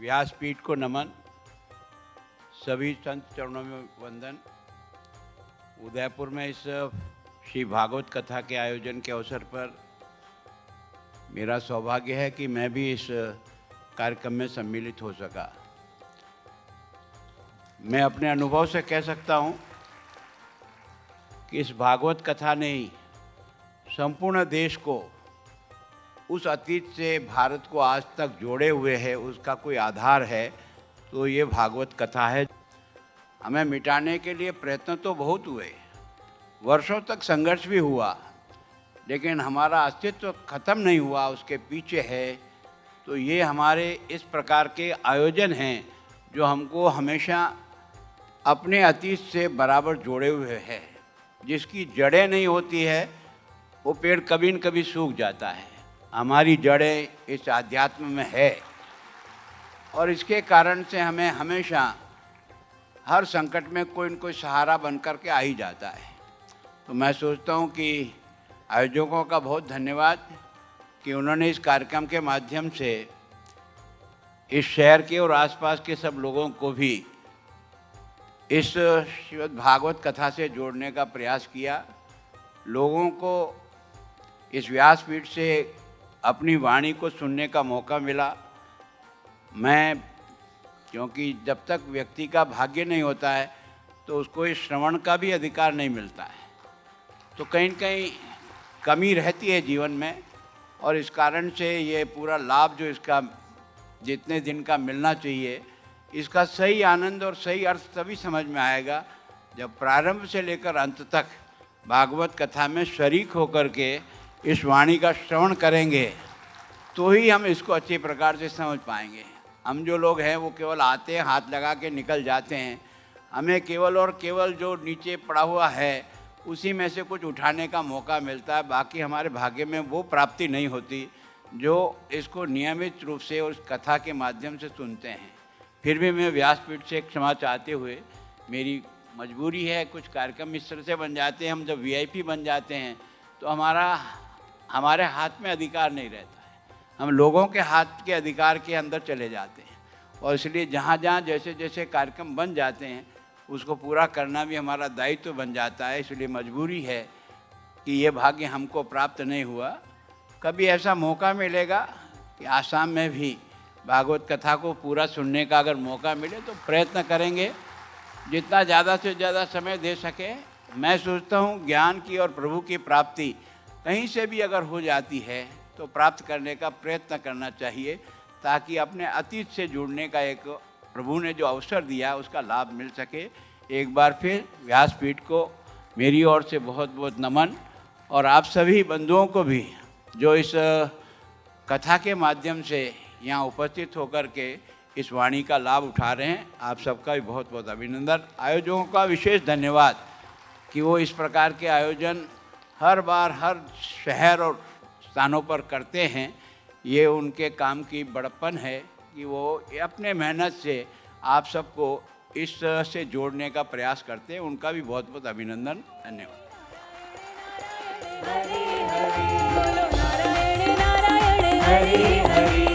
व्यासपीठ को नमन, सभी संत चरणों में वंदन। उदयपुर में इस श्री भागवत कथा के आयोजन के अवसर पर मेरा सौभाग्य है कि मैं भी इस कार्यक्रम में सम्मिलित हो सका। मैं अपने अनुभव से कह सकता हूँ कि इस भागवत कथा ने ही संपूर्ण देश को उस अतीत से भारत को आज तक जोड़े हुए है, उसका कोई आधार है तो ये भागवत कथा है। हमें मिटाने के लिए प्रयत्न तो बहुत हुए, वर्षों तक संघर्ष भी हुआ, लेकिन हमारा अस्तित्व खत्म नहीं हुआ, उसके पीछे है। तो ये हमारे इस प्रकार के आयोजन हैं जो हमको हमेशा अपने अतीत से बराबर जोड़े हुए है। जिसकी जड़ें नहीं होती है वो पेड़ कभी न कभी सूख जाता है। हमारी जड़ें इस आध्यात्म में है और इसके कारण से हमें हमेशा हर संकट में कोई न कोई सहारा बन कर के आ ही जाता है। तो मैं सोचता हूँ कि आयोजकों का बहुत धन्यवाद कि उन्होंने इस कार्यक्रम के माध्यम से इस शहर के और आसपास के सब लोगों को भी इस श्रीमद् भागवत कथा से जोड़ने का प्रयास किया। लोगों को इस व्यासपीठ से अपनी वाणी को सुनने का मौका मिला। मैं क्योंकि जब तक व्यक्ति का भाग्य नहीं होता है तो उसको इस श्रवण का भी अधिकार नहीं मिलता है, तो कहीं न कहीं कमी रहती है जीवन में। और इस कारण से ये पूरा लाभ जो इसका जितने दिन का मिलना चाहिए, इसका सही आनंद और सही अर्थ तभी समझ में आएगा जब प्रारंभ से लेकर अंत तक भागवत कथा में शरीक होकर के इस वाणी का श्रवण करेंगे, तो ही हम इसको अच्छे प्रकार से समझ पाएंगे। हम जो लोग हैं वो केवल आते हैं, हाथ लगा के निकल जाते हैं। हमें केवल और केवल जो नीचे पड़ा हुआ है उसी में से कुछ उठाने का मौका मिलता है। बाकी हमारे भाग्य में वो प्राप्ति नहीं होती जो इसको नियमित रूप से उस कथा के माध्यम से सुनते हैं। फिर भी मैं व्यासपीठ से क्षमा चाहते हुए, मेरी मजबूरी है, कुछ कार्यक्रम इस तरह से बन जाते हैं, हम जब वीआईपी बन जाते हैं तो हमारे हाथ में अधिकार नहीं रहता है, हम लोगों के हाथ के अधिकार के अंदर चले जाते हैं। और इसलिए जहाँ जहाँ जैसे जैसे कार्यक्रम बन जाते हैं उसको पूरा करना भी हमारा दायित्व बन जाता है। इसलिए मजबूरी है कि ये भाग्य हमको प्राप्त नहीं हुआ। कभी ऐसा मौका मिलेगा कि आसाम में भी भागवत कथा को पूरा सुनने का अगर मौका मिले तो प्रयत्न करेंगे जितना ज़्यादा से ज़्यादा समय दे सके। मैं सोचता हूँ ज्ञान की और प्रभु की प्राप्ति कहीं से भी अगर हो जाती है तो प्राप्त करने का प्रयत्न करना चाहिए, ताकि अपने अतीत से जुड़ने का एक प्रभु ने जो अवसर दिया उसका लाभ मिल सके। एक बार फिर व्यासपीठ को मेरी ओर से बहुत बहुत नमन, और आप सभी बंधुओं को भी जो इस कथा के माध्यम से यहाँ उपस्थित होकर के इस वाणी का लाभ उठा रहे हैं, आप सबका भी बहुत बहुत अभिनंदन। आयोजकों का विशेष धन्यवाद कि वो इस प्रकार के आयोजन हर बार हर शहर और स्थानों पर करते हैं। ये उनके काम की बड़प्पन है कि वो अपने मेहनत से आप सबको इस से जोड़ने का प्रयास करते हैं। उनका भी बहुत बहुत अभिनंदन, धन्यवाद। हरि हरि बोलो नारायण नारायण हरि हरि।